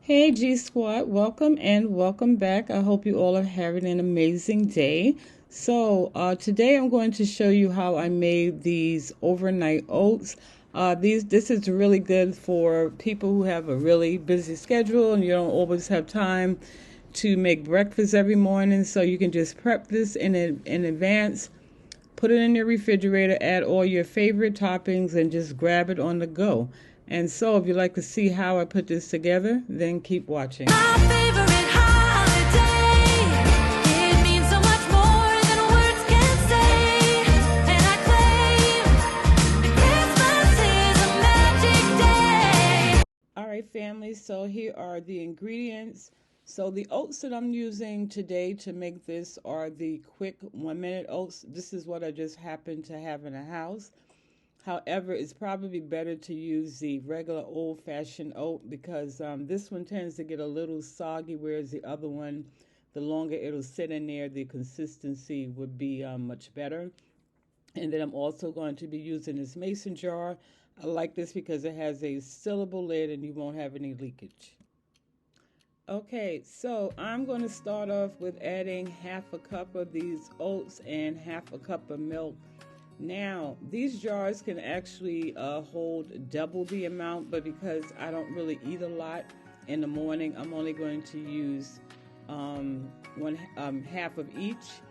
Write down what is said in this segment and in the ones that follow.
Hey G Squad, welcome and welcome back. I hope you all are having an amazing day. Today I'm going to show you how I made these overnight oats. This is really good for people who have a really busy schedule and you don't always have time to make breakfast every morning. So you can just prep this in advance, put it in your refrigerator, add all your favorite toppings, and just grab it on the go. And so, if you'd like to see how I put this together, then keep watching. My favorite holiday. It means so much more than words can say. And I claim that Christmas is a magic day. All right, family, so here are the ingredients. So the oats that I'm using today to make this are the quick 1-minute oats. This is what I just happened to have in the house. However, it's probably better to use the regular old-fashioned oat because this one tends to get a little soggy, whereas the other one, the longer it'll sit in there, the consistency would be much better. And then I'm also going to be using this mason jar. I like this because it has a sealable lid and you won't have any leakage. Okay, so I'm going to start off with adding half a cup of these oats and half a cup of milk. Now, these jars can actually hold double the amount, but because I don't really eat a lot in the morning, I'm only going to use half of each.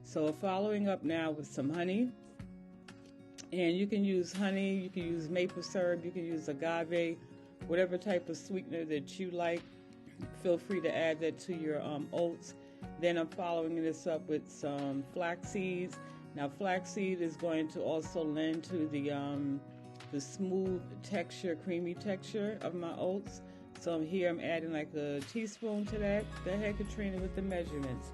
So following up now with some honey, and you can use honey, you can use maple syrup, you can use agave, whatever type of sweetener that you like. Feel free to add that to your oats. Then I'm following this up with some flax seeds. Now flaxseed is going to also lend to the smooth texture, creamy texture of my oats. So here I'm adding like a teaspoon to that. Go ahead, Katrina, with the measurements.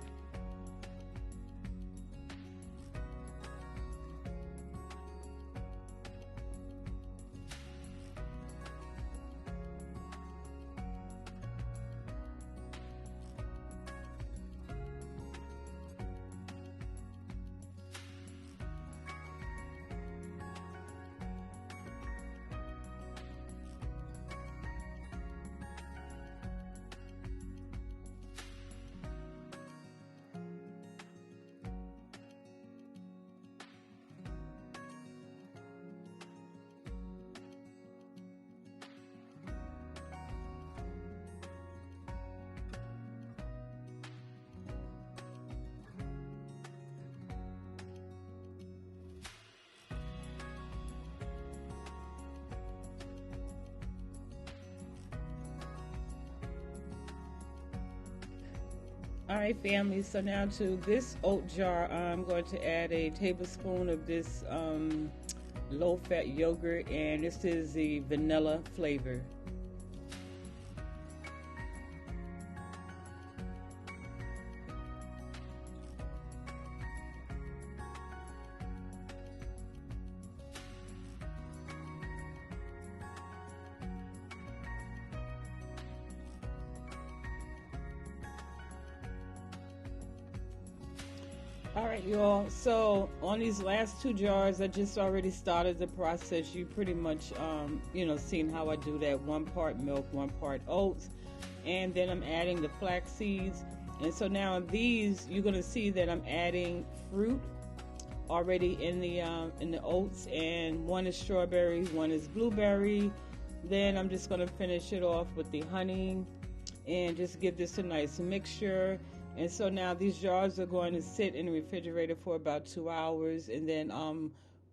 All right, family, so now to this oat jar, I'm going to add a tablespoon of this low-fat yogurt, and this is the vanilla flavor. All right, y'all. So on these last two jars, I just already started the process. You pretty much, seen how I do that. 1 part milk, 1 part oats. And then I'm adding the flax seeds. And so now these, you're going to see that I'm adding fruit already in the oats. And 1 is strawberry, 1 is blueberry. Then I'm just going to finish it off with the honey and just give this a nice mixture. And so now these jars are going to sit in the refrigerator for about 2 hours, and then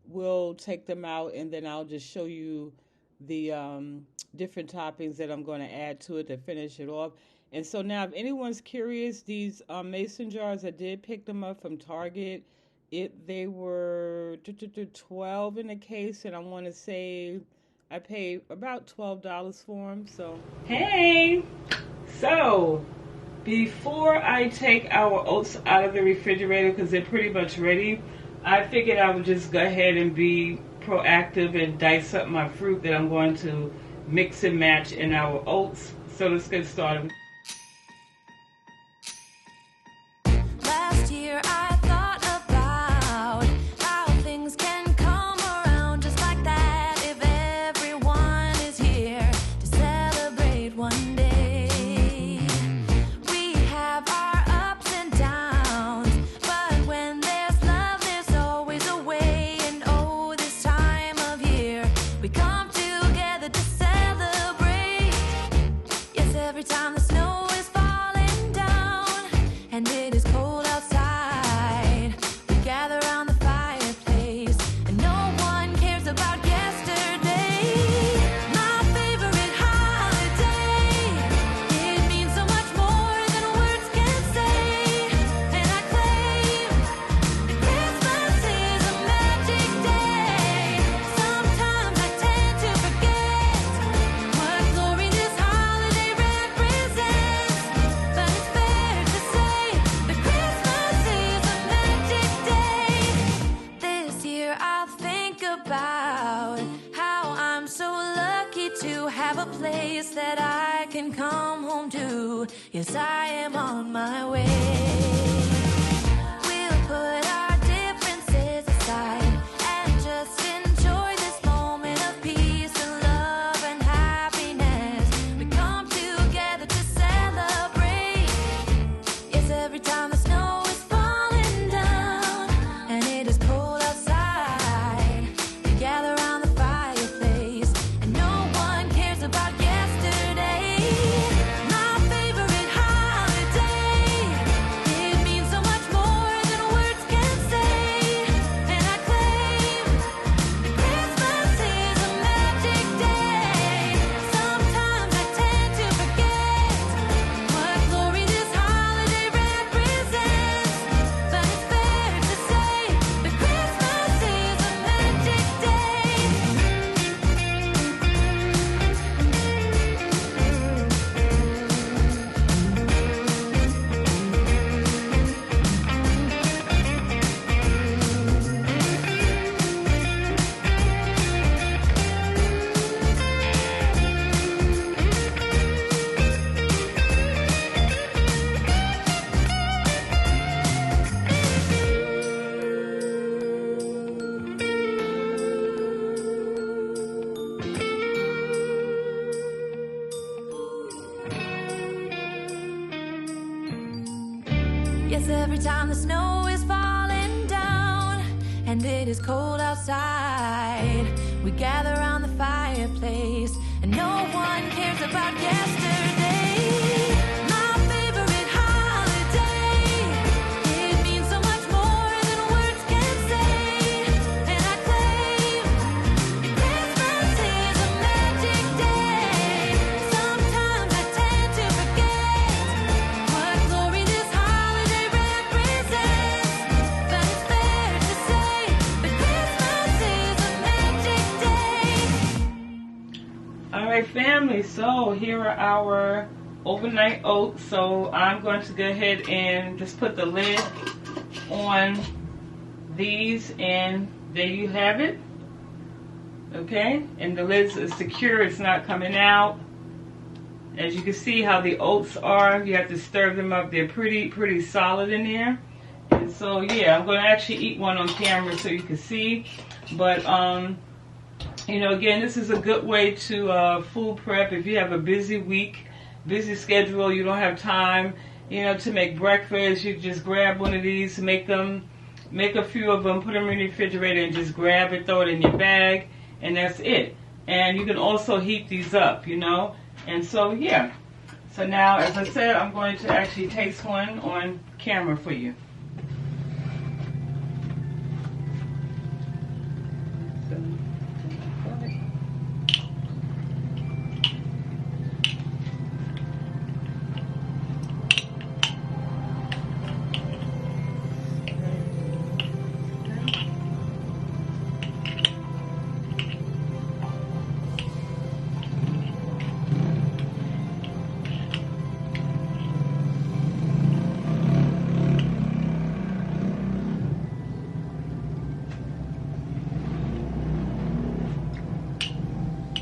we'll take them out, and then I'll just show you the different toppings that I'm going to add to it to finish it off. And so now if anyone's curious, these mason jars, I did pick them up from Target. They were 12 in a case, and I want to say I paid about $12 for them. So hey, so before I take our oats out of the refrigerator, because they're pretty much ready, I figured I would just go ahead and be proactive and dice up my fruit that I'm going to mix and match in our oats. So let's get started. Last year I thought about how things can come around just like that if everyone is here to celebrate one day. We have our ups and downs, but when there's love there's always a way. And oh, this time of year we come together to celebrate. Yes, every time the snow is falling down and it is cold outside, we gather around the fireplace and no one cares about yesterday. My favorite holiday, it means so much more than words can say. And I claim that Christmas is a magic day. Sometimes I tend to forget what glory this holiday represents, but it's fair to say that Christmas is a magic day. This year I'll think about how I'm so lucky to have a place that I can come home to. Yes, I am on my way. We'll put our differences aside and just enjoy this moment of peace and love and happiness. We come together to celebrate. Yes, every time the snow is falling down and it is cold outside, we gather around the fireplace and no one cares about yesterday. My favorite holiday, it means so much more than words can say. And I claim that Christmas is a magic day. Sometimes I tend to forget what glory this holiday represents, but it's fair to say that Christmas is a magic day. Yes, every time the snow is falling down and it is cold outside, we gather around the fireplace and no one cares about yesterday. My favorite holiday, it means so much more than words can say. And I claim that Christmas is a magic day. Sometimes I tend to forget what glory this holiday represents, but it's fair to say that Christmas is a magic day. All right, family, so here are our overnight oats. So I'm going to go ahead and just put the lid on these, and there you have it. Okay, and the lid is secure, it's not coming out. As you can see how the oats are, you have to stir them up. They're pretty solid in there. And so yeah, I'm going to actually eat one on camera so you can see. But you know, again, this is a good way to food prep if you have a busy week, busy schedule, you don't have time, you know, to make breakfast. You just grab one of these, make a few of them, put them in the refrigerator, and just grab it, throw it in your bag, and that's it. And you can also heat these up, you know. And so yeah, so now, as I said, I'm going to actually taste one on camera for you.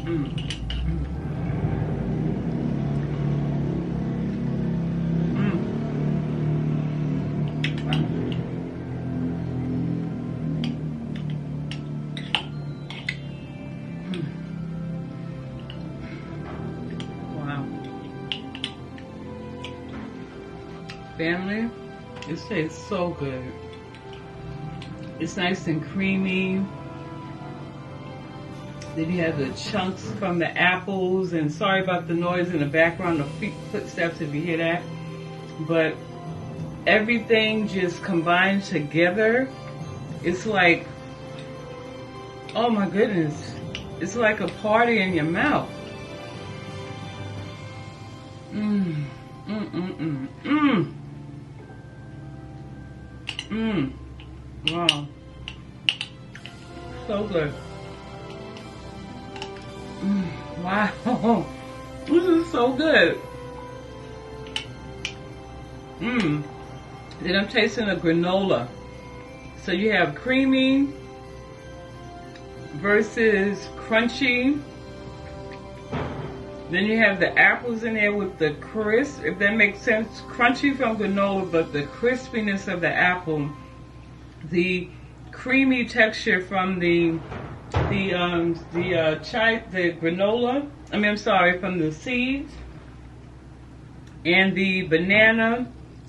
Mm. Wow. Family, it tastes so good. It's nice and creamy. Then you have the chunks from the apples, and sorry about the noise in the background, the footsteps if you hear that. But everything just combined together. It's like, oh my goodness, it's like a party in your mouth. Mmm, mmm, mmm, mmm, mmm, mmm. Wow, so good. Wow, this is so good. Then I'm tasting the granola. So you have creamy versus crunchy. Then you have the apples in there with the crisp, if that makes sense. Crunchy from granola, but the crispiness of the apple, the creamy texture from the granola. I'm sorry, from the seeds, and the banana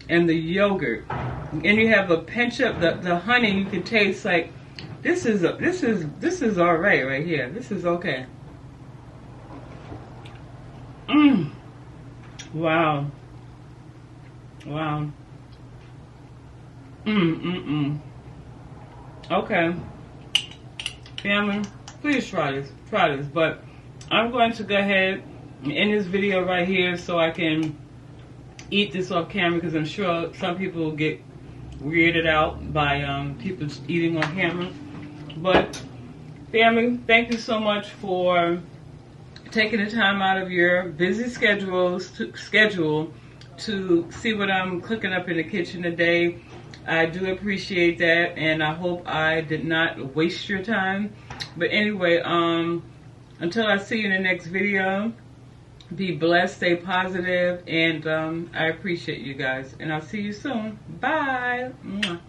and the yogurt. And you have a pinch of the honey. You can taste like this is all right here. This is okay. Wow. Wow. Okay. Family, please try this. Try this. But I'm going to go ahead and end this video right here so I can eat this off camera, because I'm sure some people will get weirded out by people eating on camera. But family, thank you so much for taking the time out of your busy schedule to see what I'm cooking up in the kitchen today. I do appreciate that, and I hope I did not waste your time. But anyway, until I see you in the next video, be blessed, stay positive, and I appreciate you guys. And I'll see you soon. Bye. Mwah.